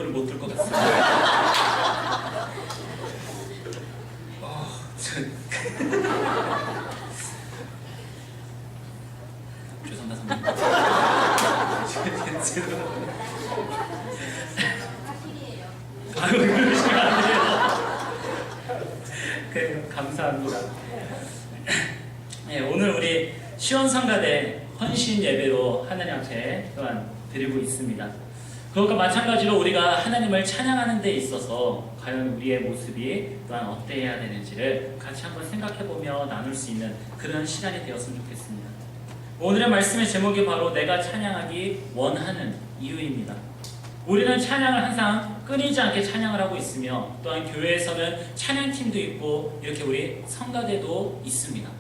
이거를 못 들 것 같습니다. 죄송합니다, 선배님. 아유, 그러시면 안 돼요. 네, 감사합니다. 네, 오늘 우리 시원성가대 헌신 예배로 하나님 앞에 또한 드리고 있습니다. 그것과 마찬가지로 우리가 하나님을 찬양하는 데 있어서 과연 우리의 모습이 또한 어때야 되는지를 같이 한번 생각해보며 나눌 수 있는 그런 시간이 되었으면 좋겠습니다. 오늘의 말씀의 제목이 바로 내가 찬양하기 원하는 이유입니다. 우리는 찬양을 항상 끊이지 않게 찬양을 하고 있으며 또한 교회에서는 찬양팀도 있고 이렇게 우리 성가대도 있습니다.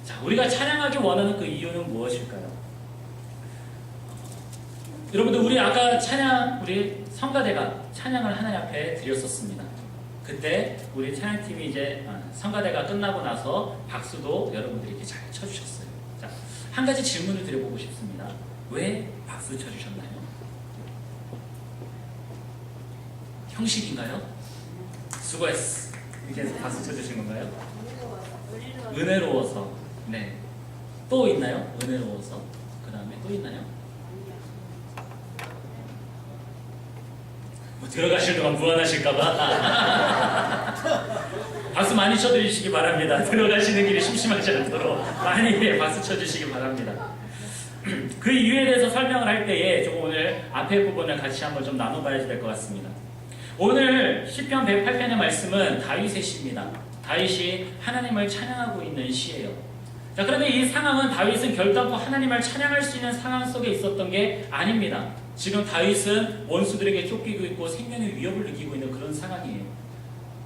자, 우리가 찬양하기 원하는 그 이유는 무엇일까요? 여러분들, 우리 아까 우리 성가대가 찬양을 하나님 앞에 드렸었습니다. 그때 우리 찬양팀이 이제 성가대가 끝나고 나서 박수도 여러분들이 이렇게 잘 쳐주셨어요. 자, 한 가지 질문을 드려보고 싶습니다. 왜 박수 쳐주셨나요? 형식인가요? 수고했어. 이렇게 해서 박수 쳐주신 건가요? 은혜로워서. 네. 또 있나요? 은혜로워서. 그 다음에 또 있나요? 뭐 들어가실 동안 무안하실까봐 박수 많이 쳐드리시기 바랍니다. 들어가시는 길이 심심하지 않도록 많이 박수 쳐주시기 바랍니다. 그 이유에 대해서 설명을 할 때에 조금 오늘 앞에 부분을 같이 한번 좀 나눠봐야 될 것 같습니다. 오늘 시편 108편의 말씀은 다윗의 시입니다. 다윗이 하나님을 찬양하고 있는 시예요. 자, 그런데 이 상황은 다윗은 결단코 하나님을 찬양할 수 있는 상황 속에 있었던 게 아닙니다. 지금 다윗은 원수들에게 쫓기고 있고 생명의 위협을 느끼고 있는 그런 상황이에요.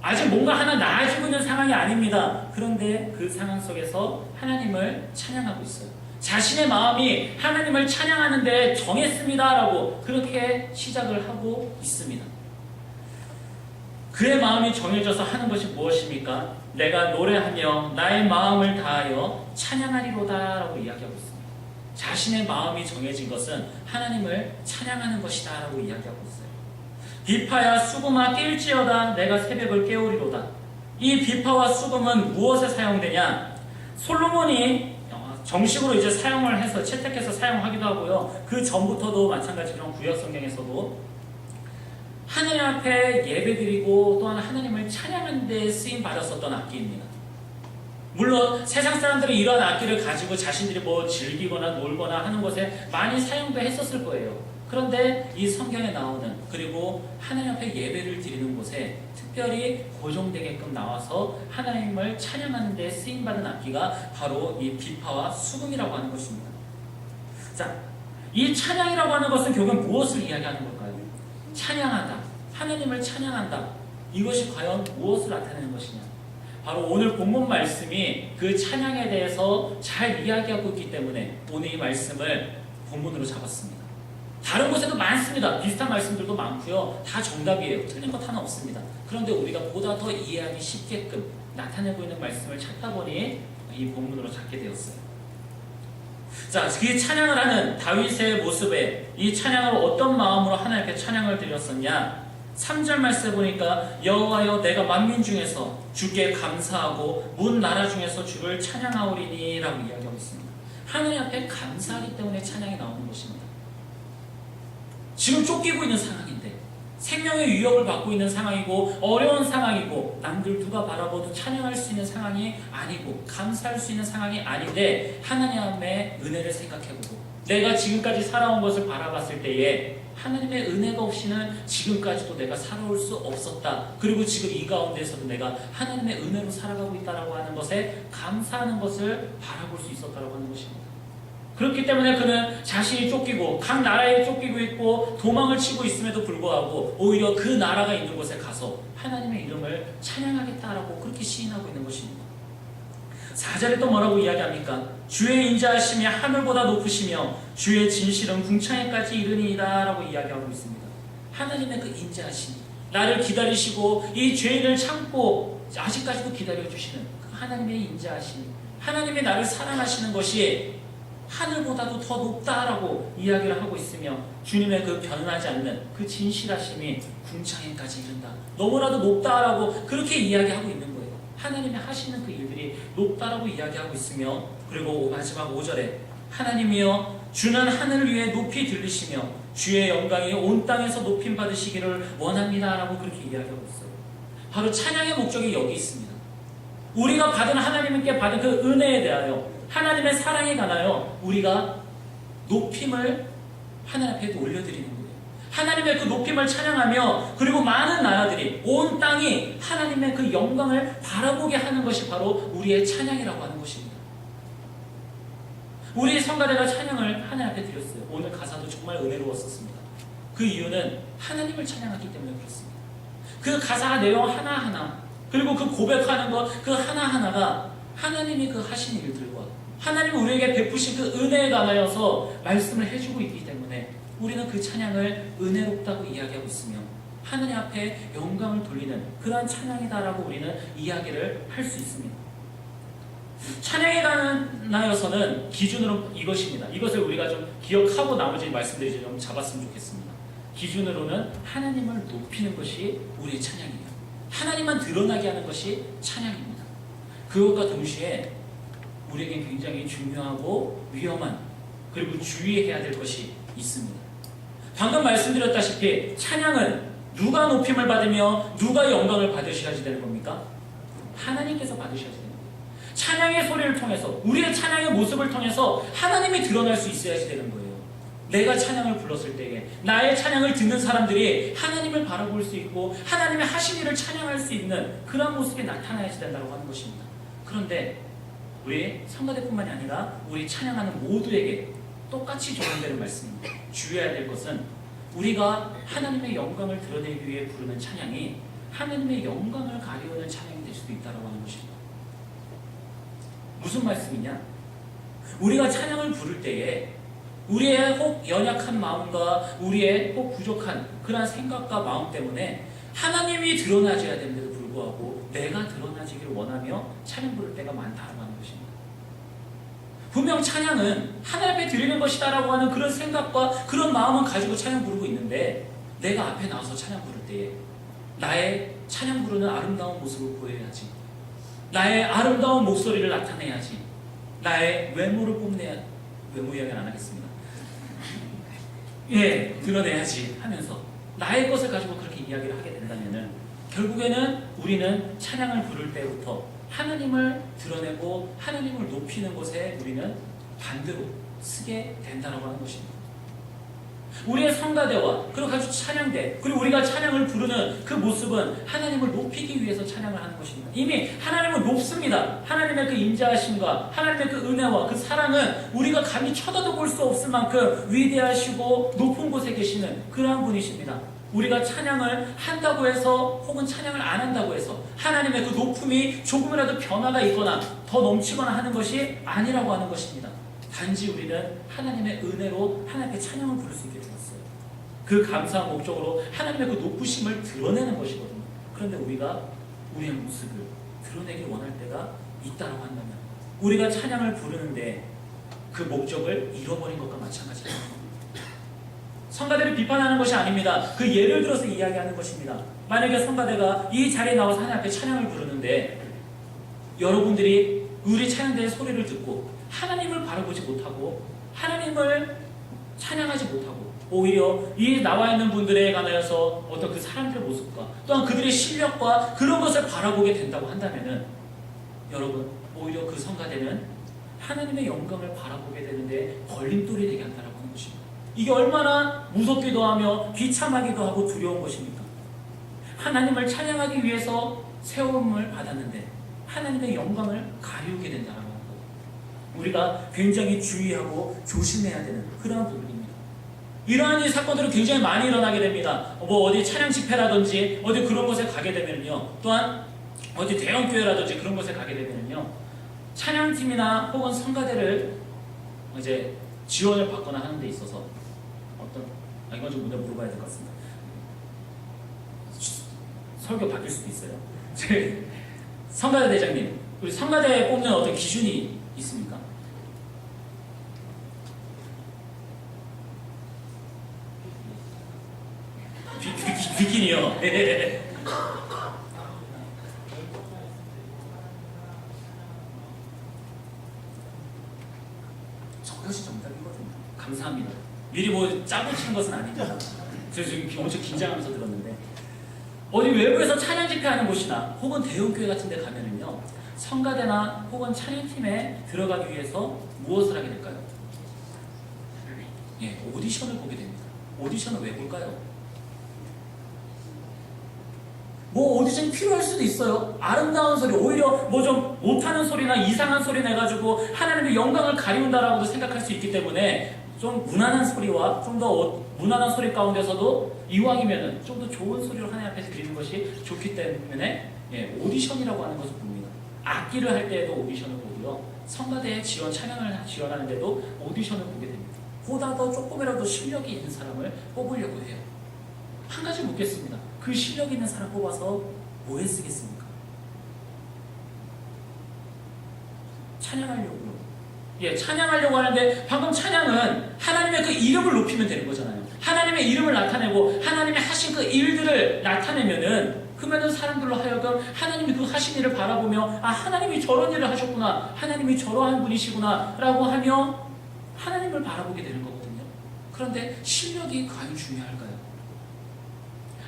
아직 뭔가 하나 나아지고 있는 상황이 아닙니다. 그런데 그 상황 속에서 하나님을 찬양하고 있어요. 자신의 마음이 하나님을 찬양하는데 정했습니다라고 그렇게 시작을 하고 있습니다. 그의 마음이 정해져서 하는 것이 무엇입니까? 내가 노래하며 나의 마음을 다하여 찬양하리로다 라고 이야기하고 있습니다. 자신의 마음이 정해진 것은 하나님을 찬양하는 것이다 라고 이야기하고 있어요. 비파야 수금아 깰지어다 내가 새벽을 깨우리로다. 이 비파와 수금은 무엇에 사용되냐? 솔로몬이 정식으로 이제 사용을 해서 채택해서 사용하기도 하고요. 그 전부터도 마찬가지로 구약 성경에서도 하나님 앞에 예배드리고 또한 하나님을 찬양하는 데 쓰임 받았었던 악기입니다. 물론 세상 사람들이 이런 악기를 가지고 자신들이 뭐 즐기거나 놀거나 하는 것에 많이 사용도 했었을 거예요. 그런데 이 성경에 나오는, 그리고 하나님 앞에 예배를 드리는 곳에 특별히 고정되게끔 나와서 하나님을 찬양하는 데 쓰임받은 악기가 바로 이 비파와 수금이라고 하는 것입니다. 자, 이 찬양이라고 하는 것은 결국 무엇을 이야기하는 걸까요? 찬양하다, 하나님을 찬양한다. 이것이 과연 무엇을 나타내는 것이냐? 바로 오늘 본문 말씀이 그 찬양에 대해서 잘 이야기하고 있기 때문에 오늘 이 말씀을 본문으로 잡았습니다. 다른 곳에도 많습니다. 비슷한 말씀들도 많고요. 다 정답이에요. 틀린 것 하나 없습니다. 그런데 우리가 보다 더 이해하기 쉽게끔 나타내고 있는 말씀을 찾다 보니 이 본문으로 잡게 되었어요. 자, 그 찬양을 하는 다윗의 모습에 이 찬양을 어떤 마음으로 하나님께 찬양을 드렸었냐? 3절 말씀에 보니까 여호와여 내가 만민 중에서 주께 감사하고 문 나라 중에서 주를 찬양하오리니 라고 이야기하고 있습니다. 하나님 앞에 감사하기 때문에 찬양이 나오는 것입니다. 지금 쫓기고 있는 상황인데, 생명의 위협을 받고 있는 상황이고 어려운 상황이고 남들 누가 바라봐도 찬양할 수 있는 상황이 아니고 감사할 수 있는 상황이 아닌데 하나님의 은혜를 생각해보고 내가 지금까지 살아온 것을 바라봤을 때에 하나님의 은혜가 없이는 지금까지도 내가 살아올 수 없었다. 그리고 지금 이 가운데에서도 내가 하나님의 은혜로 살아가고 있다라고 하는 것에 감사하는 것을 바라볼 수 있었다라고 하는 것입니다. 그렇기 때문에 그는 자신이 쫓기고 각 나라에 쫓기고 있고 도망을 치고 있음에도 불구하고 오히려 그 나라가 있는 곳에 가서 하나님의 이름을 찬양하겠다라고 그렇게 시인하고 있는 것입니다. 4절에 또 뭐라고 이야기합니까? 주의 인자하심이 하늘보다 높으시며 주의 진실은 궁창에까지 이르니이다 라고 이야기하고 있습니다. 하나님의 그 인자하심이 나를 기다리시고 이 죄인을 참고 아직까지도 기다려주시는 그 하나님의 인자하심이, 하나님이 나를 사랑하시는 것이 하늘보다도 더 높다라고 이야기를 하고 있으며 주님의 그 변하지 않는 그 진실하심이 궁창에까지 이른다. 너무나도 높다라고 그렇게 이야기하고 있는 거예요. 하나님이 하시는 그 일들이 높다라고 이야기하고 있으며 그리고 마지막 5절에 하나님이여 주는 하늘을 위해 높이 들리시며 주의 영광이 온 땅에서 높임 받으시기를 원합니다라고 그렇게 이야기하고 있어요. 바로 찬양의 목적이 여기 있습니다. 우리가 받은 하나님께 받은 그 은혜에 대하여 하나님의 사랑에 관하여 우리가 높임을 하나님 앞에 올려드리는 거예요. 하나님의 그 높임을 찬양하며 그리고 많은 나라들이 온 땅이 하나님의 그 영광을 바라보게 하는 것이 바로 우리의 찬양이라고 하는 것입니다. 우리 성가대가 찬양을 하나님 앞에 드렸어요. 오늘 가사도 정말 은혜로웠었습니다. 그 이유는 하나님을 찬양하기 때문에 그렇습니다. 그 가사 내용 하나하나 그리고 그 고백하는 것 그 하나하나가 하나님이 그 하신 일들과 하나님이 우리에게 베푸신 그 은혜에 관하여서 말씀을 해주고 있기 때문에 우리는 그 찬양을 은혜롭다고 이야기하고 있으며 하나님 앞에 영광을 돌리는 그러한 찬양이다라고 우리는 이야기를 할 수 있습니다. 찬양에 관하여서는 기준으로 이것입니다. 이것을 우리가 좀 기억하고 나머지 말씀들이 좀 잡았으면 좋겠습니다. 기준으로는 하나님을 높이는 것이 우리의 찬양이에요. 하나님만 드러나게 하는 것이 찬양입니다. 그것과 동시에 우리에게 굉장히 중요하고 위험한 그리고 주의해야 될 것이 있습니다. 방금 말씀드렸다시피 찬양은 누가 높임을 받으며 누가 영광을 받으셔야지 되는 겁니까? 하나님께서 받으셔야지 되는 거예요. 찬양의 소리를 통해서 우리의 찬양의 모습을 통해서 하나님이 드러날 수 있어야지 되는 거예요. 내가 찬양을 불렀을 때에 나의 찬양을 듣는 사람들이 하나님을 바라볼 수 있고 하나님의 하신 일을 찬양할 수 있는 그런 모습이 나타나야지 된다고 하는 것입니다. 그런데 우리 성가대뿐만이 아니라 우리 찬양하는 모두에게 똑같이 적용되는 말씀입니다. 주의해야 될 것은 우리가 하나님의 영광을 드러내기 위해 부르는 찬양이 하나님의 영광을 가리우는 찬양이 될 수도 있다고 하는 것입니다. 무슨 말씀이냐? 우리가 찬양을 부를 때에 우리의 혹 연약한 마음과 우리의 혹 부족한 그러한 생각과 마음 때문에 하나님이 드러나줘야 되는데도 불구하고 내가 드러나지기를 원하며 찬양 부를 때가 많다고 하는 것입니다. 분명 찬양은 하나님 앞에 드리는 것이다라고 하는 그런 생각과 그런 마음은 가지고 찬양 부르고 있는데 내가 앞에 나와서 찬양 부를 때에 나의 찬양 부르는 아름다운 모습을 보여야지, 나의 아름다운 목소리를 나타내야지, 나의 외모를 뽐내야, 외모 이야기는 안 하겠습니다. 예, 드러내야지 하면서 나의 것을 가지고 그렇게 이야기를 하게 된다면은 결국에는 우리는 찬양을 부를 때부터 하나님을 드러내고 하나님을 높이는 것에 우리는 반대로 쓰게 된다고 하는 것입니다. 우리의 성가대와 그리고 가지고 찬양대 그리고 우리가 찬양을 부르는 그 모습은 하나님을 높이기 위해서 찬양을 하는 것입니다. 이미 하나님은 높습니다. 하나님의 그 인자하심과 하나님의 그 은혜와 그 사랑은 우리가 감히 쳐다도 볼 수 없을 만큼 위대하시고 높은 곳에 계시는 그러한 분이십니다. 우리가 찬양을 한다고 해서 혹은 찬양을 안 한다고 해서 하나님의 그 높음이 조금이라도 변화가 있거나 더 넘치거나 하는 것이 아니라고 하는 것입니다. 단지 우리는 하나님의 은혜로 하나님께 찬양을 부를 수 있게 되었어요. 그 감사한 목적으로 하나님의 그 높으심을 드러내는 것이거든요. 그런데 우리가 우리의 모습을 드러내기 원할 때가 있다고 한다면 우리가 찬양을 부르는데 그 목적을 잃어버린 것과 마찬가지입니다. 성가대를 비판하는 것이 아닙니다. 그 예를 들어서 이야기하는 것입니다. 만약에 성가대가 이 자리에 나와서 하나님 앞에 찬양을 부르는데 여러분들이 우리 찬양대의 소리를 듣고 하나님을 바라보지 못하고 하나님을 찬양하지 못하고 오히려 이 나와 있는 분들에 관하여서 어떤 그 사람들의 모습과 또한 그들의 실력과 그런 것을 바라보게 된다고 한다면은 여러분 오히려 그 성가대는 하나님의 영광을 바라보게 되는데 걸림돌이 되게 한다고 하는 것입니다. 이게 얼마나 무섭기도 하며 비참하기도 하고 두려운 것입니까? 하나님을 찬양하기 위해서 세움을 받았는데 하나님의 영광을 가리우게 된다는 것. 우리가 굉장히 주의하고 조심해야 되는 그러한 부분입니다. 이러한 사건들은 굉장히 많이 일어나게 됩니다. 뭐 어디 찬양 집회라든지 어디 그런 곳에 가게 되면요, 또한 어디 대형 교회라든지 그런 곳에 가게 되면요, 찬양팀이나 혹은 성가대를 이제 지원을 받거나 하는 데 있어서 어떤 이건 좀 먼저 물어봐야 될 것 같습니다. 설교 바뀔 수도 있어요. 성가대 대장님, 우리 성가대에 뽑는 어떤 기준이 있습니까? 비키니요. 저것이 정답이거든요. 감사합니다. 미리 뭐 짜고 치는 것은 아닙니다. 저 지금 엄청 긴장하면서 들었는데, 어디 외부에서 찬양 집회하는 곳이나 혹은 대형교회 같은 데 가면은요, 성가대나 혹은 찬양팀에 들어가기 위해서 무엇을 하게 될까요? 예, 오디션을 보게 됩니다. 오디션을 왜 볼까요? 뭐 오디션이 필요할 수도 있어요. 아름다운 소리, 오히려 뭐 좀 못하는 소리나 이상한 소리 내가지고 하나님의 영광을 가리운다라고도 생각할 수 있기 때문에 좀 무난한 소리와 좀 더 무난한 소리 가운데서도 이왕이면은 좀 더 좋은 소리로 하나님 앞에서 드리는 것이 좋기 때문에, 예, 오디션이라고 하는 것을 봅니다. 악기를 할 때에도 오디션을 보고요. 성가대에 찬양을 지원하는데도 오디션을 보게 됩니다. 보다 더 조금이라도 실력이 있는 사람을 뽑으려고 해요. 한 가지 묻겠습니다. 그 실력 있는 사람 뽑아서 뭐에 쓰겠습니까? 찬양하려고요. 예, 찬양하려고 하는데 방금 찬양은 하나님의 그 이름을 높이면 되는 거잖아요. 하나님의 이름을 나타내고 하나님이 하신 그 일들을 나타내면은, 그러면은 사람들로 하여금 하나님이 그 하신 일을 바라보며, 아, 하나님이 저런 일을 하셨구나, 하나님이 저러한 분이시구나 라고 하며 하나님을 바라보게 되는 거거든요. 그런데 실력이 과연 중요할까요?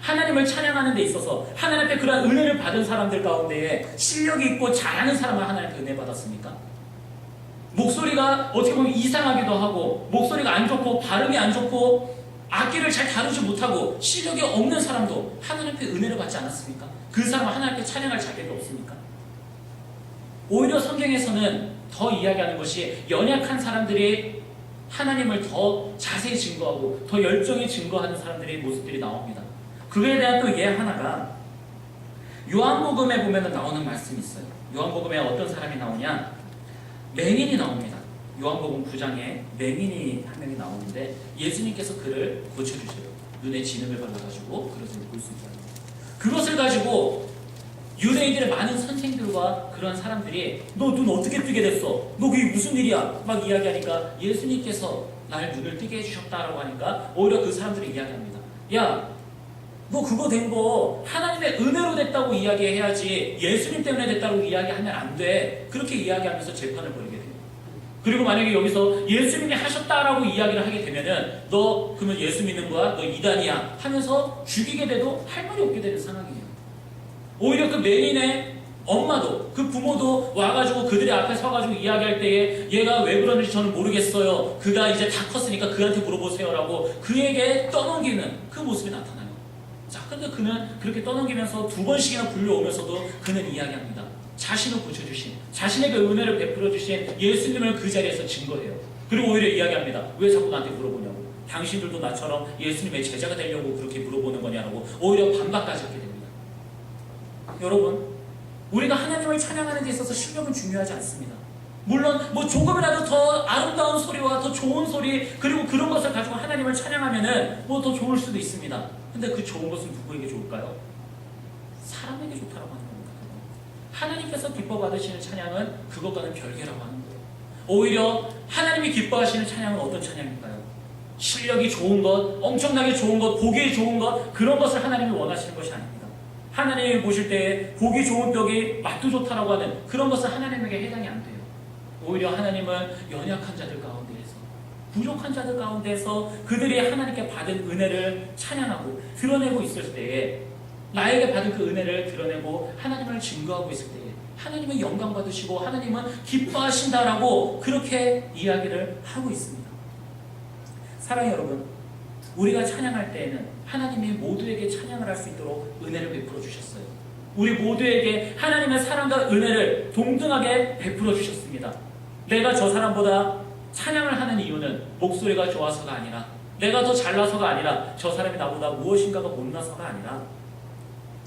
하나님을 찬양하는 데 있어서 하나님 앞에 그러한 은혜를 받은 사람들 가운데에 실력이 있고 잘하는 사람을 하나님께 은혜 받았습니까? 목소리가 어떻게 보면 이상하기도 하고, 목소리가 안 좋고 발음이 안 좋고 악기를 잘 다루지 못하고 실력이 없는 사람도 하나님 앞에 은혜를 받지 않았습니까? 그 사람은 하나님 앞에 찬양할 자격이 없습니까? 오히려 성경에서는 더 이야기하는 것이 연약한 사람들이 하나님을 더 자세히 증거하고 더 열정히 증거하는 사람들의 모습들이 나옵니다. 그거에 대한 또 예 하나가 요한복음에 보면 나오는 말씀이 있어요. 요한복음에 어떤 사람이 나오냐? 맹인이 나옵니다. 요한복음 9장에 맹인이 한 명이 나오는데 예수님께서 그를 고쳐주셔요. 눈에 진흙을 발라가지고 그것을 볼 수 있게 합니다. 그것을 가지고 유대인들의 많은 선생들과 그런 사람들이 너 눈 어떻게 뜨게 됐어? 너 그게 무슨 일이야? 막 이야기하니까 예수님께서 날 눈을 뜨게 해주셨다라고 하니까 오히려 그 사람들이 이야기합니다. 야, 너 그거 된 거 하나님의 은혜로 됐다고 이야기해야지 예수님 때문에 됐다고 이야기하면 안 돼. 그렇게 이야기하면서 재판을 벌이게 돼요. 그리고 만약에 여기서 예수님이 하셨다라고 이야기를 하게 되면은 너 그러면 예수 믿는 거야? 너 이단이야? 하면서 죽이게 돼도 할 말이 없게 되는 상황이에요. 오히려 그 맹인의 엄마도, 그 부모도 와가지고 그들의 앞에 서가지고 이야기할 때에 얘가 왜 그러는지 저는 모르겠어요. 그가 이제 다 컸으니까 그한테 물어보세요라고 그에게 떠넘기는 그 모습이 나타나요. 자, 근데 그는 그렇게 떠넘기면서 2번씩이나 불려오면서도 그는 이야기합니다. 자신을 고쳐주신, 자신의 그 은혜를 베풀어주신 예수님을 그 자리에서 증거해요. 그리고 오히려 이야기합니다. 왜 자꾸 나한테 물어보냐고. 당신들도 나처럼 예수님의 제자가 되려고 그렇게 물어보는 거냐고 오히려 반박까지 하게 됩니다. 여러분, 우리가 하나님을 찬양하는 데 있어서 실력은 중요하지 않습니다. 물론 뭐 조금이라도 더 아름다운 소리와 더 좋은 소리, 그리고 그런 것을 가지고 하나님을 찬양하면은 뭐 더 좋을 수도 있습니다. 근데 그 좋은 것은 누구에게 좋을까요? 사람에게 좋다라고 하는 겁니다. 하나님께서 기뻐 받으시는 찬양은 그것과는 별개라고 하는 거예요. 오히려 하나님이 기뻐하시는 찬양은 어떤 찬양일까요? 실력이 좋은 것, 엄청나게 좋은 것, 보기 좋은 것, 그런 것을 하나님이 원하시는 것이 아닙니다. 하나님이 보실 때 보기 좋은 떡이 맛도 좋다라고 하는 그런 것은 하나님에게 해당이 안 돼요. 오히려 하나님은 연약한 자들 가운데에서, 부족한 자들 가운데서 그들이 하나님께 받은 은혜를 찬양하고 드러내고 있을 때에, 나에게 받은 그 은혜를 드러내고 하나님을 증거하고 있을 때에 하나님은 영광 받으시고 하나님은 기뻐하신다라고 그렇게 이야기를 하고 있습니다. 사랑하는 여러분, 우리가 찬양할 때에는 하나님이 모두에게 찬양을 할 수 있도록 은혜를 베풀어 주셨어요. 우리 모두에게 하나님의 사랑과 은혜를 동등하게 베풀어 주셨습니다. 내가 저 사람보다 찬양을 하는 이유는 목소리가 좋아서가 아니라, 내가 더 잘나서가 아니라, 저 사람이 나보다 무엇인가가 못나서가 아니라,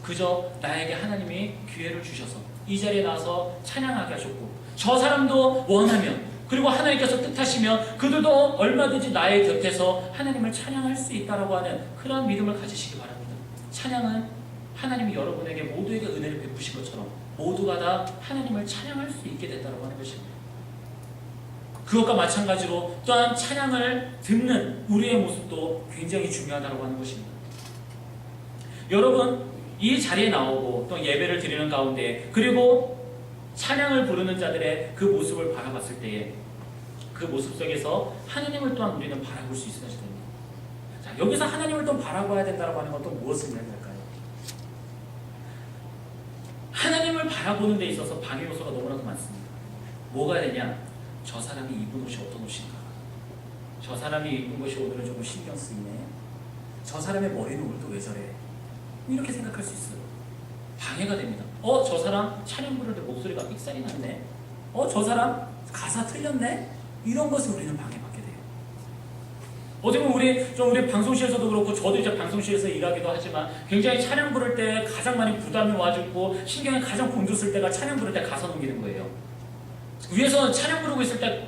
그저 나에게 하나님이 기회를 주셔서 이 자리에 나와서 찬양하게 하셨고, 저 사람도 원하면, 그리고 하나님께서 뜻하시면 그들도 얼마든지 나의 곁에서 하나님을 찬양할 수 있다라고 하는 그런 믿음을 가지시기 바랍니다. 찬양은 하나님이 여러분에게 모두에게 은혜를 베푸신 것처럼 모두가 다 하나님을 찬양할 수 있게 됐다라고 하는 것입니다. 그것과 마찬가지로 또한 찬양을 듣는 우리의 모습도 굉장히 중요하다고 하는 것입니다. 여러분 이 자리에 나오고 또 예배를 드리는 가운데 그리고 찬양을 부르는 자들의 그 모습을 바라봤을 때에 그 모습 속에서 하나님을 또한 우리는 바라볼 수 있어야 됩니다. 자, 여기서 하나님을 또 바라봐야 된다고 하는 건 또 무엇을 이야기할까요? 하나님을 바라보는 데 있어서 방해 요소가 너무나도 많습니다. 뭐가 되냐? 저 사람이 입은 옷이 어떤 옷인가? 저 사람이 입은 것이 오늘은 조금 신경 쓰이네. 저 사람의 머리는 오늘도 왜 저래? 이렇게 생각할 수 있어요. 방해가 됩니다. 저 사람 찬양 부를 때 목소리가 삑살이 났네. 저 사람 가사 틀렸네. 이런 것을 우리는 방해받게 돼요. 어떻게 보면 우리 방송실에서도 그렇고 저도 이제 방송실에서 일하기도 하지만 굉장히 찬양 부를 때 가장 많이 부담이 와주고 신경이 가장 곤두쓸 때가 찬양 부를 때 가사 넘기는 거예요. 위에서 찬양 부르고 있을 때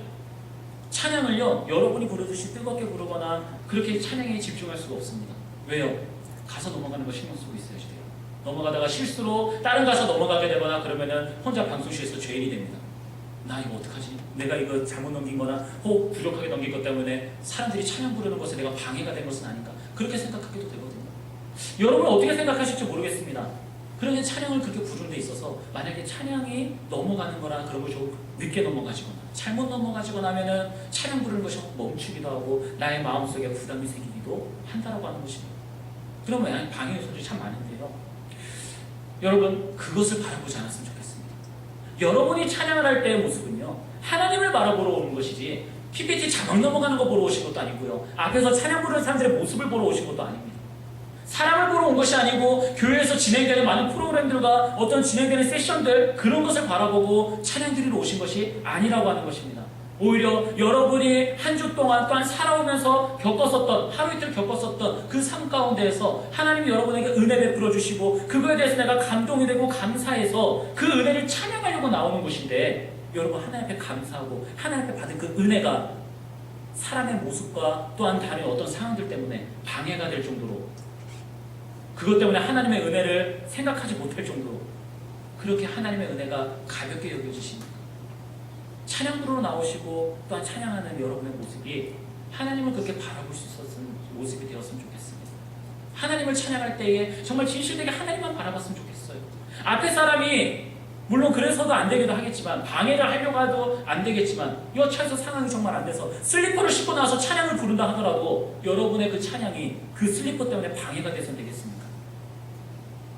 찬양을요 여러분이 부르듯이 뜨겁게 부르거나 그렇게 찬양에 집중할 수가 없습니다. 왜요? 가사 넘어가는 거 신경 쓰고 있어야지 돼요. 넘어가다가 실수로 다른 가사 넘어가게 되거나 그러면은 혼자 방송실에서 죄인이 됩니다. 나 이거 어떡하지? 내가 이거 잘못 넘긴 거나 혹 부족하게 넘긴 것 때문에 사람들이 찬양 부르는 것에 내가 방해가 된 것은 아닌가 그렇게 생각하기도 되거든요. 여러분 어떻게 생각하실지 모르겠습니다. 그러면 찬양을 그렇게 부르는 데 있어서 만약에 찬양이 넘어가는 거나 그런 걸 좀 늦게 넘어가지거나 잘못 넘어가지거나 하면은 찬양 부르는 것이 멈추기도 하고 나의 마음속에 부담이 생기기도 한다라고 하는 것입니다. 그러면 방해 요소들이 참 많은데요. 여러분 그것을 바라보지 않았으면 좋겠습니다. 여러분이 찬양을 할 때의 모습은요 하나님을 바라보러 오는 것이지 PPT 자막 넘어가는 거 보러 오신 것도 아니고요 앞에서 찬양 부르는 사람들의 모습을 보러 오신 것도 아닙니다. 사람을 보러 온 것이 아니고 교회에서 진행되는 많은 프로그램들과 어떤 진행되는 세션들 그런 것을 바라보고 찬양 드리러 오신 것이 아니라고 하는 것입니다. 오히려 여러분이 한 주 동안 또한 살아오면서 겪었었던 하루 이틀 겪었었던 그 삶 가운데에서 하나님이 여러분에게 은혜 베풀어 주시고 그거에 대해서 내가 감동이 되고 감사해서 그 은혜를 찬양하려고 나오는 것인데 여러분 하나님 앞에 감사하고 하나님 앞에 받은 그 은혜가 사람의 모습과 또한 다른 어떤 상황들 때문에 방해가 될 정도로 그것 때문에 하나님의 은혜를 생각하지 못할 정도로 그렇게 하나님의 은혜가 가볍게 여겨지십니까? 찬양 부르러 나오시고 또한 찬양하는 여러분의 모습이 하나님을 그렇게 바라볼 수 있었던 모습이 되었으면 좋겠습니다. 하나님을 찬양할 때에 정말 진실되게 하나님만 바라봤으면 좋겠어요. 앞에 사람이 물론 그래서도 안 되기도 하겠지만 방해를 하려고 해도 안 되겠지만 여차에서 상황이 정말 안 돼서 슬리퍼를 신고 나와서 찬양을 부른다 하더라도 여러분의 그 찬양이 그 슬리퍼 때문에 방해가 돼서는 되겠습니까?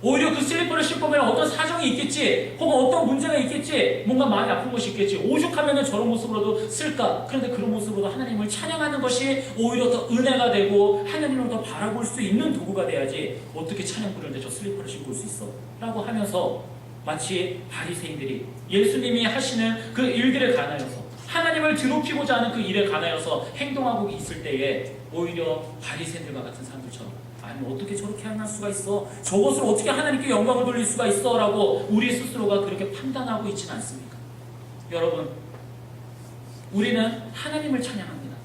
오히려 그 슬리퍼를 신고 오면 어떤 사정이 있겠지 혹은 어떤 문제가 있겠지 뭔가 마음이 아픈 것이 있겠지 오죽하면 저런 모습으로도 쓸까. 그런데 그런 모습으로도 하나님을 찬양하는 것이 오히려 더 은혜가 되고 하나님을 더 바라볼 수 있는 도구가 돼야지 어떻게 찬양 부르는데 저 슬리퍼를 신고 올 수 있어 라고 하면서 마치 바리새인들이 예수님이 하시는 그 일들에 관하여서 하나님을 드높이고자 하는 그 일에 관하여서 행동하고 있을 때에 오히려 바리새인들과 같은 사람들처럼 아니 어떻게 저렇게 행할 수가 있어? 저것을 어떻게 하나님께 영광을 돌릴 수가 있어? 라고 우리 스스로가 그렇게 판단하고 있지는 않습니까? 여러분 우리는 하나님을 찬양합니다.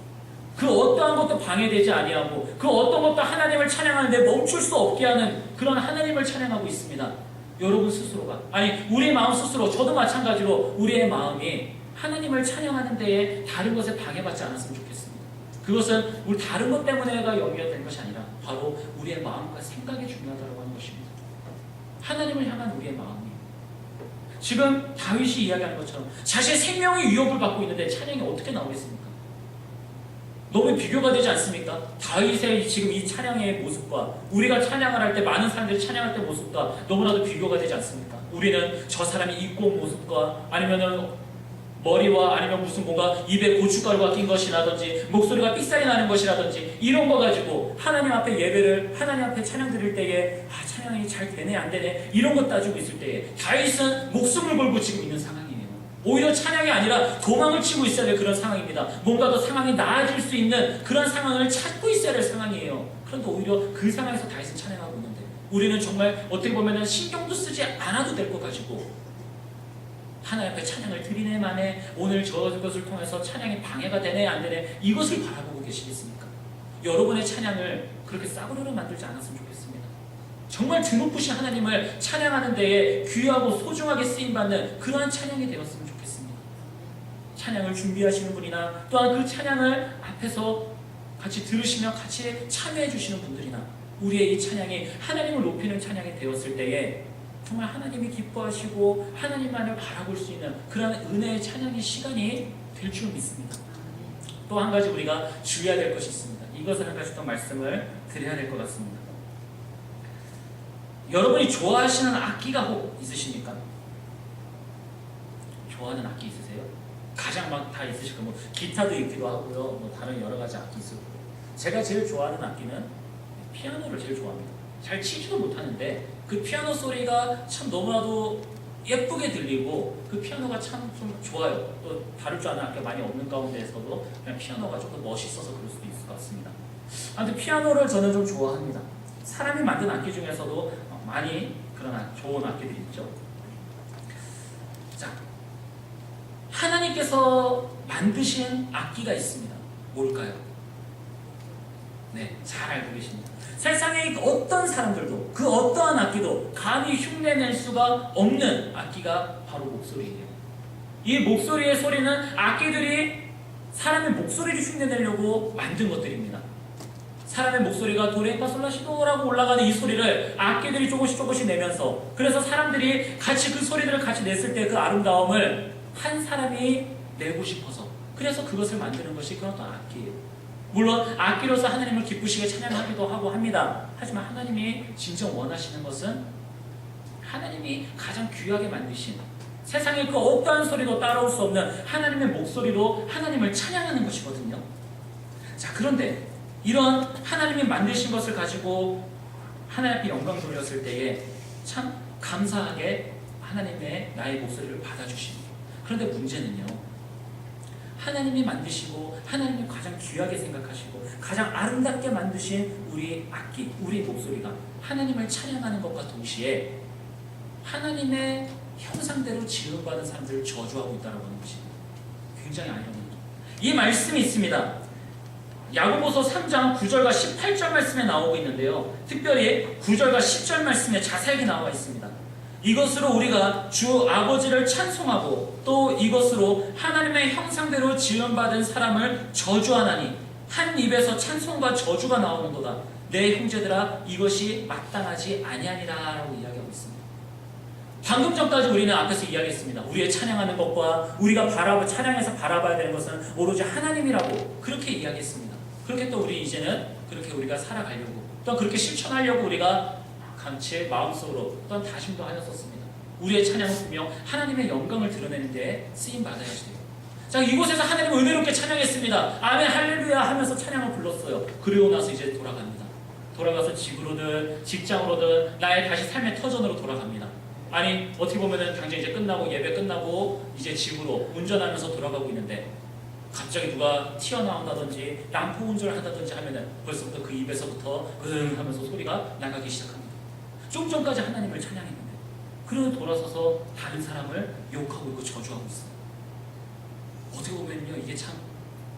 그 어떠한 것도 방해되지 아니하고 그 어떤 것도 하나님을 찬양하는데 멈출 수 없게 하는 그런 하나님을 찬양하고 있습니다. 여러분 스스로가 아니 우리의 마음 스스로 저도 마찬가지로 우리의 마음이 하나님을 찬양하는 데에 다른 것에 방해받지 않았으면 좋겠습니다. 그것은 우리 다른 것 때문에가 연결된 것이 아니라 바로 우리의 마음과 생각이 중요하다고 하는 것입니다. 하나님을 향한 우리의 마음이 지금 다윗이 이야기하는 것처럼 자신의 생명의 위협을 받고 있는데 찬양이 어떻게 나오겠습니까? 너무 비교가 되지 않습니까? 다윗의 지금 이 찬양의 모습과 우리가 찬양을 할 때 많은 사람들이 찬양할 때 모습과 너무나도 비교가 되지 않습니까? 우리는 저 사람이 입고 온 모습과 아니면은 머리와 아니면 무슨 뭔가 입에 고춧가루가 낀 것이라든지 목소리가 삑살이 나는 것이라든지 이런 거 가지고 하나님 앞에 예배를 하나님 앞에 찬양 드릴 때에 찬양이 잘 되네 안 되네 이런 것 따지고 있을 때에 다윗은 목숨을 걸고 지금 있는 상황이에요. 오히려 찬양이 아니라 도망을 치고 있어야 될 그런 상황입니다. 뭔가 더 상황이 나아질 수 있는 그런 상황을 찾고 있어야 될 상황이에요. 그런데 오히려 그 상황에서 다윗은 찬양하고 있는데 우리는 정말 어떻게 보면 신경도 쓰지 않아도 될 것 가지고 하나님 앞에 찬양을 드리네 마네 오늘 저것을 통해서 찬양이 방해가 되네 안 되네 이것을 바라보고 계시겠습니까? 여러분의 찬양을 그렇게 싸구려로 만들지 않았으면 좋겠습니다. 정말 드높으신 하나님을 찬양하는 데에 귀하고 소중하게 쓰임받는 그러한 찬양이 되었으면 좋겠습니다. 찬양을 준비하시는 분이나 또한 그 찬양을 앞에서 같이 들으시며 같이 참여해 주시는 분들이나 우리의 이 찬양이 하나님을 높이는 찬양이 되었을 때에 정말 하나님이 기뻐하시고 하나님만을 바라볼 수 있는 그런 은혜의 찬양의 시간이 될 줄 믿습니다. 또 한 가지 우리가 주의해야 될 것이 있습니다. 이것을 한 가지 더 말씀을 드려야 될 것 같습니다. 여러분이 좋아하시는 악기가 혹 있으십니까? 좋아하는 악기 있으세요? 가장 막 다 있으실 거예요. 뭐 기타도 있기도 하고요. 뭐 다른 여러 가지 악기 있을 거예요. 제가 제일 좋아하는 악기는 피아노를 제일 좋아합니다. 잘 치지도 못하는데 그 피아노 소리가 참 너무나도 예쁘게 들리고 그 피아노가 참 좀 좋아요. 또 다룰 줄 아는 악기가 많이 없는 가운데에서도 그냥 피아노가 조금 멋있어서 그럴 수도 있을 것 같습니다. 아무튼 피아노를 저는 좀 좋아합니다. 사람이 만든 악기 중에서도 많이 그런 좋은 악기들이 있죠. 자, 하나님께서 만드신 악기가 있습니다. 뭘까요? 네, 잘 알고 계십니다. 세상에 어떤 사람들도 그 어떠한 악기도 감히 흉내낼 수가 없는 악기가 바로 목소리예요. 이 목소리의 소리는 악기들이 사람의 목소리를 흉내내려고 만든 것들입니다. 사람의 목소리가 도레미파솔라시도라고 올라가는 이 소리를 악기들이 조금씩 내면서, 그래서 사람들이 같이 그 소리들을 같이 냈을 때 그 아름다움을 한 사람이 내고 싶어서, 그래서 그것을 만드는 것이 그런 어떤 악기예요. 물론 악기로서 하나님을 기쁘시게 찬양하기도 하고 합니다. 하지만 하나님이 진정 원하시는 것은 하나님이 가장 귀하게 만드신, 세상에 그 어떠한 소리도 따라올 수 없는 하나님의 목소리로 하나님을 찬양하는 것이거든요. 자, 그런데 이런 하나님이 만드신 것을 가지고 하나님 앞에 영광 돌렸을 때에 참 감사하게 하나님의 나의 목소리를 받아주십니다. 그런데 문제는요, 하나님이 만드시고 하나님이 가장 귀하게 생각하시고 가장 아름답게 만드신 우리 악기, 우리 목소리가 하나님을 찬양하는 것과 동시에 하나님의 형상대로 지음받은 사람들을 저주하고 있다는 것이 굉장히 아이러니합니다. 이 말씀이 있습니다. 야고보서 3장 9절과 18절 말씀에 나오고 있는데요, 특별히 9절과 10절 말씀에 자세하게 나와 있습니다. 이것으로 우리가 주 아버지를 찬송하고 또 이것으로 하나님의 형상대로 지음받은 사람을 저주하나니 한 입에서 찬송과 저주가 나오는도다. 내 형제들아, 이것이 마땅하지 아니하니라 라고 이야기하고 있습니다. 방금 전까지 우리는 앞에서 이야기했습니다. 우리의 찬양하는 것과 우리가 찬양해서 바라봐야 되는 것은 오로지 하나님이라고 그렇게 이야기했습니다. 그렇게 또 우리 이제는 그렇게 우리가 살아가려고, 또 그렇게 실천하려고 우리가 감치 마음속으로 또한 다짐도 하였었습니다. 우리의 찬양은 분명 하나님의 영광을 드러내는 데 쓰임 받아야 돼요. 자, 이곳에서 하나님을 은혜롭게 찬양했습니다. 아멘 할렐루야 하면서 찬양을 불렀어요. 그리고 나서 이제 돌아갑니다. 돌아가서 집으로든 직장으로든 나의 다시 삶의 터전으로 돌아갑니다. 아니, 어떻게 보면은 당장 이제 끝나고 예배 끝나고 이제 집으로 운전하면서 돌아가고 있는데 갑자기 누가 튀어나온다든지 난폭 운전을 한다든지 하면은 벌써부터 그 입에서부터 으응 하면서 소리가 나가기 시작합니다. 좀 전까지 하나님을 찬양했는데 그러고 돌아서서 다른 사람을 욕하고 있고 저주하고 있어요. 어떻게 보면요, 이게 참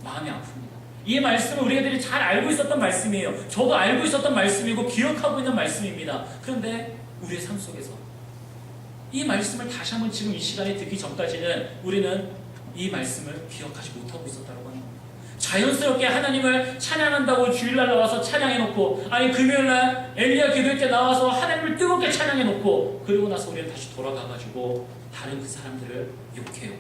마음이 아픕니다. 이 말씀을 우리들이 잘 알고 있었던 말씀이에요. 저도 알고 있었던 말씀이고 기억하고 있는 말씀입니다. 그런데 우리의 삶 속에서 이 말씀을 다시 한번 지금 이 시간에 듣기 전까지는 우리는 이 말씀을 기억하지 못하고 있었다고 하는 겁니다. 자연스럽게 하나님을 찬양한다고 주일날 나와서 찬양해놓고, 아니 금요일날 엘리야 기도회 때 나와서 하나님을 뜨겁게 찬양해놓고, 그리고 나서 우리는 다시 돌아가가지고 다른 그 사람들을 욕해요,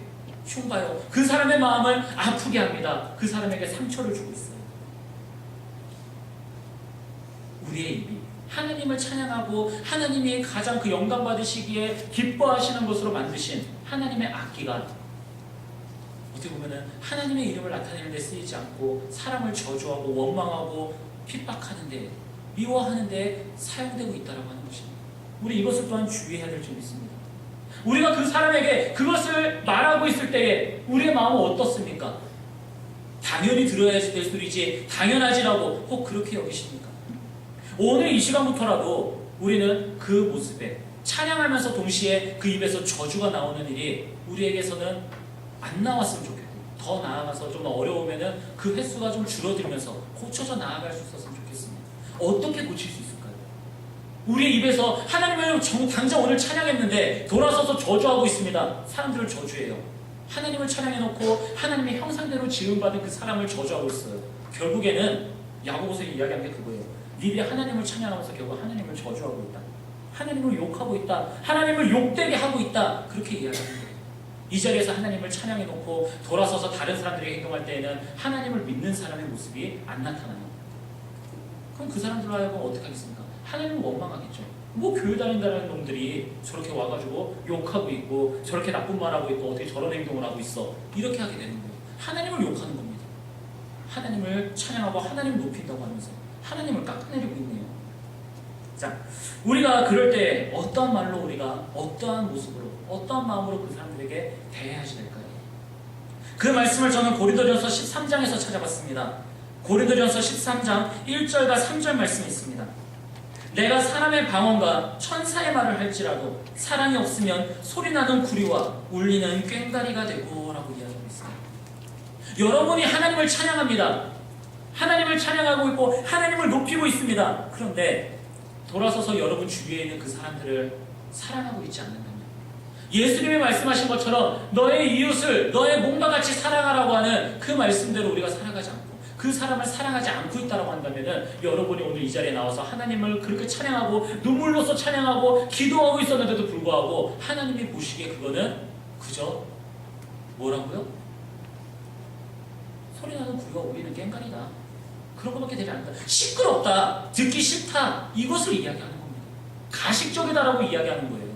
흉봐요. 그 사람의 마음을 아프게 합니다. 그 사람에게 상처를 주고 있어요. 우리의 입이 하나님을 찬양하고 하나님이 가장 그 영광 받으시기에 기뻐하시는 것으로 만드신 하나님의 악기가 어떻게 보면은 하나님의 이름을 나타내는 데 쓰이지 않고 사람을 저주하고 원망하고 핍박하는 데, 미워하는 데 사용되고 있다고 하는 것입니다. 우리 이것을 또한 주의해야 될 점이 있습니다. 우리가 그 사람에게 그것을 말하고 있을 때에 우리의 마음은 어떻습니까? 당연히 들어야 될 소리지 당연하지라고 혹 그렇게 여기십니까? 오늘 이 시간부터라도 우리는 그 모습에 찬양하면서 동시에 그 입에서 저주가 나오는 일이 우리에게서는 안 나왔으면 좋겠고, 더 나아가서 좀 어려우면은 그 횟수가 좀 줄어들면서 고쳐져 나아갈 수 있었으면 좋겠습니다. 어떻게 고칠 수 있을까요? 우리의 입에서 하나님을 당장 오늘 찬양했는데 돌아서서 저주하고 있습니다. 사람들을 저주해요. 하나님을 찬양해놓고 하나님의 형상대로 지음받은 그 사람을 저주하고 있어요. 결국에는 야고보서 이야기한 게 그거예요. 니들이 하나님을 찬양하면서 결국 하나님을 저주하고 있다. 하나님을 욕하고 있다. 하나님을 욕되게 하고 있다. 그렇게 이야기하는 거예요. 이 자리에서 하나님을 찬양해놓고 돌아서서 다른 사람들에게 행동할 때에는 하나님을 믿는 사람의 모습이 안 나타나요. 그럼 그 사람들로 하여금 어떻게 하겠습니까? 하나님을 원망하겠죠. 뭐 교회 다닌다는 놈들이 저렇게 와가지고 욕하고 있고 저렇게 나쁜 말하고 있고 어떻게 저런 행동을 하고 있어. 이렇게 하게 되는 거예요. 하나님을 욕하는 겁니다. 하나님을 찬양하고 하나님을 높인다고 하면서 하나님을 깎아내리고 있네요. 자, 우리가 그럴 때 어떠한 말로 우리가 어떠한 모습으로 어떠한 마음으로 그 사람들에게 대해야지 될까요? 그 말씀을 저는 고린도전서 13장에서 찾아봤습니다. 고린도전서 13장 1절과 3절 말씀이 있습니다. 내가 사람의 방언과 천사의 말을 할지라도 사랑이 없으면 소리나는 구리와 울리는 꽹과리가 되고 라고 이야기하고 있습니다. 여러분이 하나님을 찬양합니다. 하나님을 찬양하고 있고 하나님을 높이고 있습니다. 그런데 돌아서서 여러분 주위에 있는 그 사람들을 사랑하고 있지 않는다면, 예수님이 말씀하신 것처럼 너의 이웃을 너의 몸과 같이 사랑하라고 하는 그 말씀대로 우리가 살아가지 않고 그 사람을 사랑하지 않고 있다고 한다면 여러분이 오늘 이 자리에 나와서 하나님을 그렇게 찬양하고 눈물로써 찬양하고 기도하고 있었는데도 불구하고 하나님이 보시기에 그거는 그저 뭐라고요? 소리나는 구리와 울리는 꽹과리다. 그런 것밖에 되지 않는다. 시끄럽다. 듣기 싫다. 이것을 이야기하는 겁니다. 가식적이다라고 이야기하는 거예요.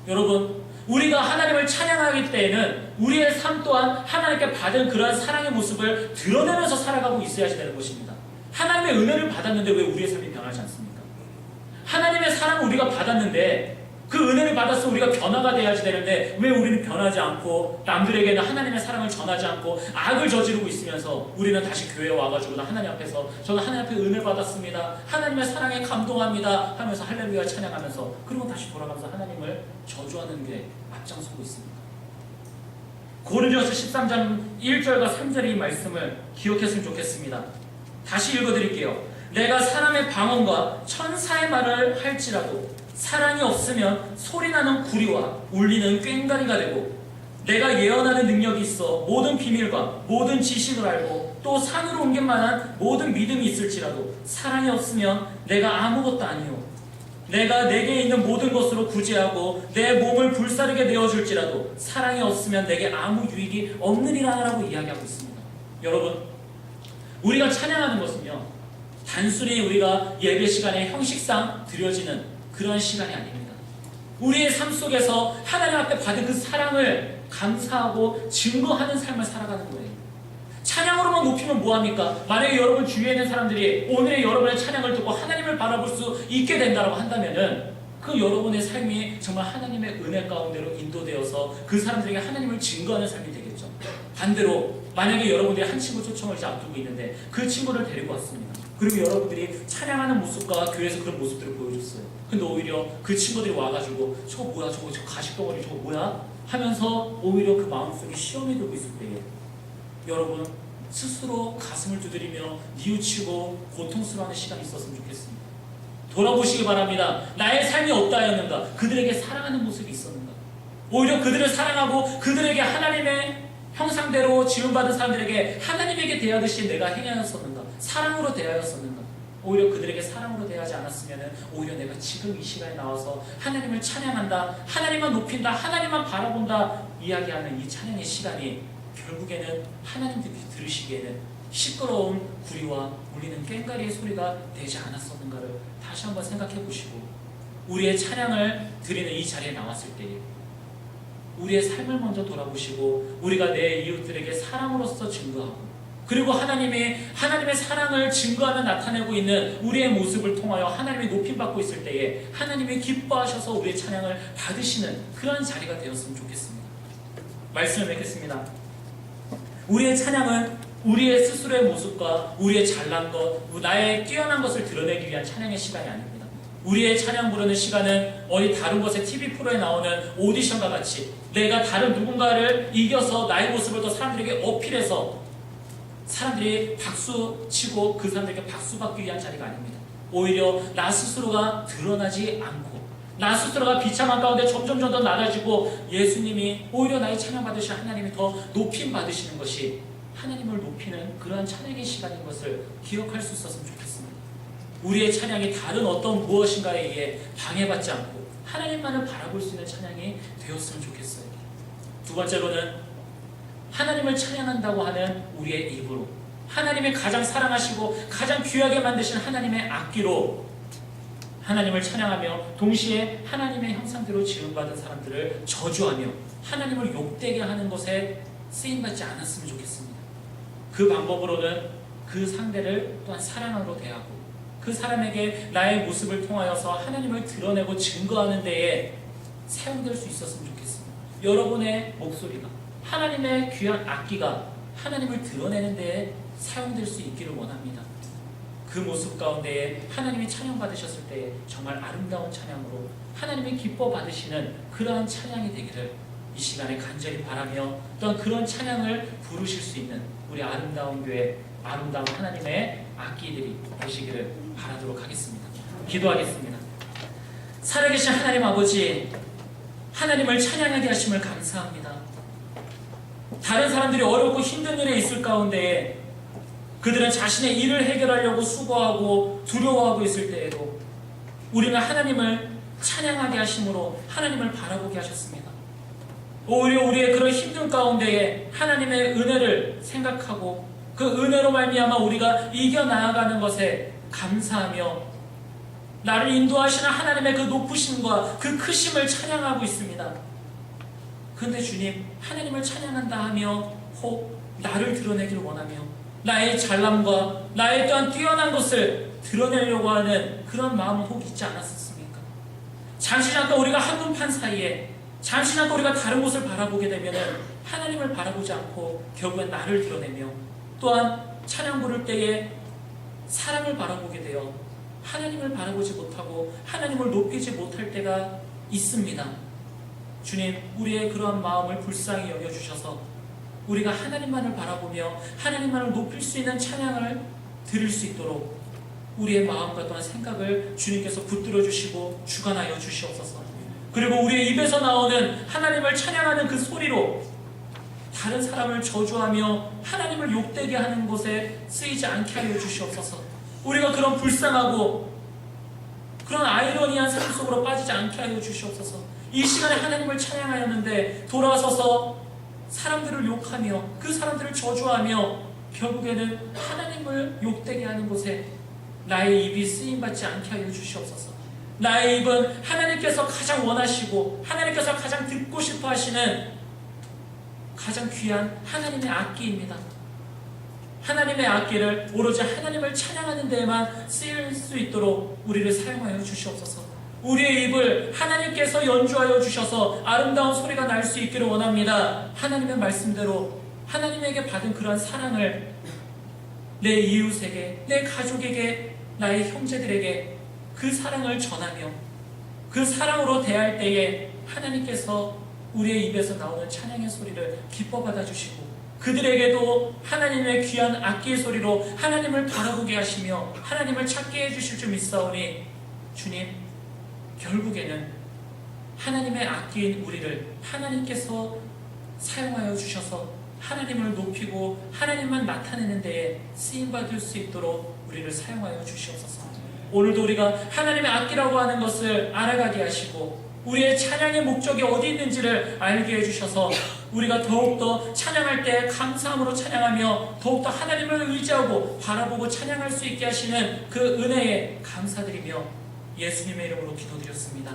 여러분, 우리가 하나님을 찬양하기 때에는 우리의 삶 또한 하나님께 받은 그러한 사랑의 모습을 드러내면서 살아가고 있어야지 되는 것입니다. 하나님의 은혜를 받았는데 왜 우리의 삶이 변하지 않습니까? 하나님의 사랑을 우리가 받았는데 그 은혜를 받아서 우리가 변화가 돼야지 되는데 왜 우리는 변하지 않고 남들에게는 하나님의 사랑을 전하지 않고 악을 저지르고 있으면서 우리는 다시 교회에 와가지고 하나님 앞에서 저는 하나님 앞에 은혜 받았습니다. 하나님의 사랑에 감동합니다 하면서 할렐루야 찬양하면서 그리고 다시 돌아가면서 하나님을 저주하는 게 앞장서고 있습니다. 고린도전서 13장 1절과 3절의 이 말씀을 기억했으면 좋겠습니다. 다시 읽어드릴게요. 내가 사람의 방언과 천사의 말을 할지라도 사랑이 없으면 소리나는 구리와 울리는 꽹과리가 되고, 내가 예언하는 능력이 있어 모든 비밀과 모든 지식을 알고 또 산으로 옮길 만한 모든 믿음이 있을지라도 사랑이 없으면 내가 아무것도 아니요, 내가 내게 있는 모든 것으로 구제하고 내 몸을 불사르게 내어줄지라도 사랑이 없으면 내게 아무 유익이 없느니라라고 이야기하고 있습니다. 여러분, 우리가 찬양하는 것은요, 단순히 우리가 예배 시간에 형식상 드려지는 그런 시간이 아닙니다. 우리의 삶 속에서 하나님 앞에 받은 그 사랑을 감사하고 증거하는 삶을 살아가는 거예요. 찬양으로만 높이면 뭐합니까? 만약에 여러분 주위에 있는 사람들이 오늘의 여러분의 찬양을 듣고 하나님을 바라볼 수 있게 된다고 한다면은 그 여러분의 삶이 정말 하나님의 은혜 가운데로 인도되어서 그 사람들에게 하나님을 증거하는 삶이 되겠죠. 반대로 만약에 여러분들이 한 친구 초청을 이제 앞두고 있는데 그 친구를 데리고 왔습니다. 그리고 여러분들이 찬양하는 모습과 교회에서 그런 모습들을 보여줬어요. 근데 오히려 그 친구들이 와가지고 저거 뭐야, 저거 가식덩어리 저거 뭐야? 하면서 오히려 그 마음속에 시험이 들고 있을 때에 여러분 스스로 가슴을 두드리며 뉘우치고 고통스러워하는 시간이 있었으면 좋겠습니다. 돌아보시기 바랍니다. 나의 삶이 어떠하였는가? 그들에게 사랑하는 모습이 있었는가? 오히려 그들을 사랑하고 그들에게 하나님의 형상대로 지음받은 사람들에게 하나님에게 대하듯이 내가 행하였었는가? 사랑으로 대하였었는가? 오히려 그들에게 사랑으로 대하지 않았으면 오히려 내가 지금 이 시간에 나와서 하나님을 찬양한다, 하나님만 높인다, 하나님만 바라본다 이야기하는 이 찬양의 시간이 결국에는 하나님들이 들으시기에는 시끄러운 구리와 울리는 꽹과리의 소리가 되지 않았었는가를 다시 한번 생각해 보시고, 우리의 찬양을 드리는 이 자리에 나왔을 때에 우리의 삶을 먼저 돌아보시고 우리가 내 이웃들에게 사랑으로서 증거하고, 그리고 하나님의 사랑을 증거하며 나타내고 있는 우리의 모습을 통하여 하나님이 높임받고 있을 때에 하나님이 기뻐하셔서 우리의 찬양을 받으시는 그런 자리가 되었으면 좋겠습니다. 말씀을 맺겠습니다. 우리의 찬양은 우리의 스스로의 모습과 우리의 잘난 것, 나의 뛰어난 것을 드러내기 위한 찬양의 시간이 아닙니다. 우리의 찬양 부르는 시간은 어디 다른 곳의 TV 프로에 나오는 오디션과 같이 내가 다른 누군가를 이겨서 나의 모습을 더 사람들에게 어필해서 사람들이 박수 치고 그 사람들에게 박수 받기 위한 자리가 아닙니다. 오히려 나 스스로가 드러나지 않고 나 스스로가 비참한 가운데 점점 더 낮아지고 예수님이 오히려 나의 찬양 받으신 하나님이 더 높임 받으시는 것이 하나님을 높이는 그러한 찬양의 시간인 것을 기억할 수 있었으면 좋겠습니다. 우리의 찬양이 다른 어떤 무엇인가에 의해 방해받지 않고 하나님만을 바라볼 수 있는 찬양이 되었으면 좋겠어요. 두 번째로는 하나님을 찬양한다고 하는 우리의 입으로, 하나님의 가장 사랑하시고 가장 귀하게 만드신 하나님의 악기로 하나님을 찬양하며 동시에 하나님의 형상대로 지음받은 사람들을 저주하며 하나님을 욕되게 하는 것에 쓰임받지 않았으면 좋겠습니다. 그 방법으로는 그 상대를 또한 사랑으로 대하고 그 사람에게 나의 모습을 통하여서 하나님을 드러내고 증거하는 데에 사용될 수 있었으면 좋겠습니다. 여러분의 목소리가, 하나님의 귀한 악기가 하나님을 드러내는 데에 사용될 수 있기를 원합니다. 그 모습 가운데에 하나님이 찬양받으셨을 때에 정말 아름다운 찬양으로 하나님이 기뻐 받으시는 그러한 찬양이 되기를 이 시간에 간절히 바라며, 또한 그런 찬양을 부르실 수 있는 우리 아름다운 교회, 아름다운 하나님의 악기들이 되시기를 바라도록 하겠습니다. 기도하겠습니다. 살아계신 하나님 아버지, 하나님을 찬양하게 하심을 감사합니다. 다른 사람들이 어렵고 힘든 일에 있을 가운데에 그들은 자신의 일을 해결하려고 수고하고 두려워하고 있을 때에도 우리는 하나님을 찬양하게 하심으로 하나님을 바라보게 하셨습니다. 오히려 우리의 그런 힘든 가운데에 하나님의 은혜를 생각하고 그 은혜로 말미암아 우리가 이겨나가는 것에 감사하며 나를 인도하시는 하나님의 그 높으심과 그 크심을 찬양하고 있습니다. 그런데 주님, 하나님을 찬양한다 하며 혹 나를 드러내기를 원하며 나의 잘남과 나의 또한 뛰어난 것을 드러내려고 하는 그런 마음은 혹 있지 않았습니까? 잠시 잠깐 우리가 한눈판 사이에 잠시 잠깐 우리가 다른 곳을 바라보게 되면 하나님을 바라보지 않고 결국엔 나를 드러내며 또한 찬양 부를 때에 사람을 바라보게 되어 하나님을 바라보지 못하고 하나님을 높이지 못할 때가 있습니다. 주님, 우리의 그러한 마음을 불쌍히 여겨주셔서 우리가 하나님만을 바라보며 하나님만을 높일 수 있는 찬양을 드릴 수 있도록 우리의 마음과 또한 생각을 주님께서 붙들어 주시고 주관하여 주시옵소서. 그리고 우리의 입에서 나오는 하나님을 찬양하는 그 소리로 다른 사람을 저주하며 하나님을 욕되게 하는 곳에 쓰이지 않게 하여 주시옵소서. 우리가 그런 불쌍하고 그런 아이러니한 삶 속으로 빠지지 않게 하여 주시옵소서. 이 시간에 하나님을 찬양하였는데 돌아서서 사람들을 욕하며 그 사람들을 저주하며 결국에는 하나님을 욕되게 하는 곳에 나의 입이 쓰임받지 않게 하여 주시옵소서. 나의 입은 하나님께서 가장 원하시고 하나님께서 가장 듣고 싶어 하시는 가장 귀한 하나님의 악기입니다. 하나님의 악기를 오로지 하나님을 찬양하는 데에만 쓰일 수 있도록 우리를 사용하여 주시옵소서. 우리의 입을 하나님께서 연주하여 주셔서 아름다운 소리가 날 수 있기를 원합니다. 하나님의 말씀대로 하나님에게 받은 그러한 사랑을 내 이웃에게, 내 가족에게, 나의 형제들에게 그 사랑을 전하며 그 사랑으로 대할 때에 하나님께서 우리의 입에서 나오는 찬양의 소리를 기뻐 받아주시고 그들에게도 하나님의 귀한 악기의 소리로 하나님을 바라보게 하시며 하나님을 찾게 해주실 줄 믿사오니 주님, 결국에는 하나님의 악기인 우리를 하나님께서 사용하여 주셔서 하나님을 높이고 하나님만 나타내는 데에 쓰임받을 수 있도록 우리를 사용하여 주시옵소서. 오늘도 우리가 하나님의 악기라고 하는 것을 알아가게 하시고 우리의 찬양의 목적이 어디 있는지를 알게 해주셔서 우리가 더욱더 찬양할 때 감사함으로 찬양하며 더욱더 하나님을 의지하고 바라보고 찬양할 수 있게 하시는 그 은혜에 감사드리며 예수님의 이름으로 기도드렸습니다.